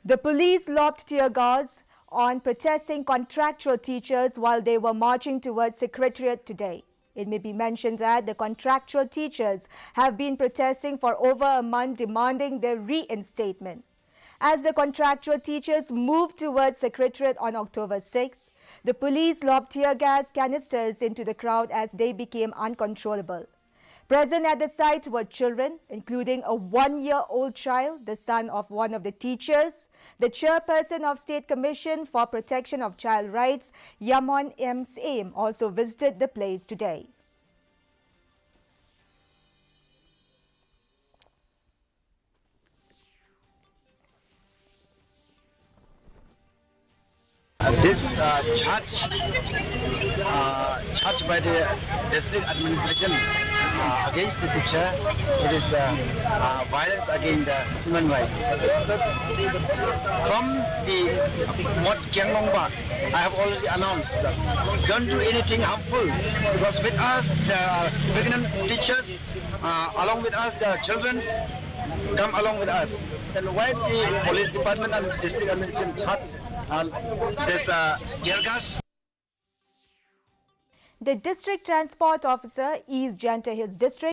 The police lobbed tear gas on protesting contractual teachers while they were marching towards Secretariat today. It may be mentioned that the contractual teachers have been protesting for over a month, demanding their reinstatement. As the contractual teachers moved towards Secretariat on October 6, the police lobbed tear gas canisters into the crowd as they became uncontrollable. Present at the site were children, including a 1-year-old child, the son of one of the teachers. The chairperson of State Commission for Protection of Child Rights, Yamon M. Saim, also visited the place today. This charge by the district administration against the teacher, it is violence against the human rights. Because from the Mot Kianglongba, I have already announced, don't do anything harmful, because with us, the pregnant teachers, along with us, the children, come along with us. Then why the police department and district administration charge this tear gas? The district transport officer eased into his district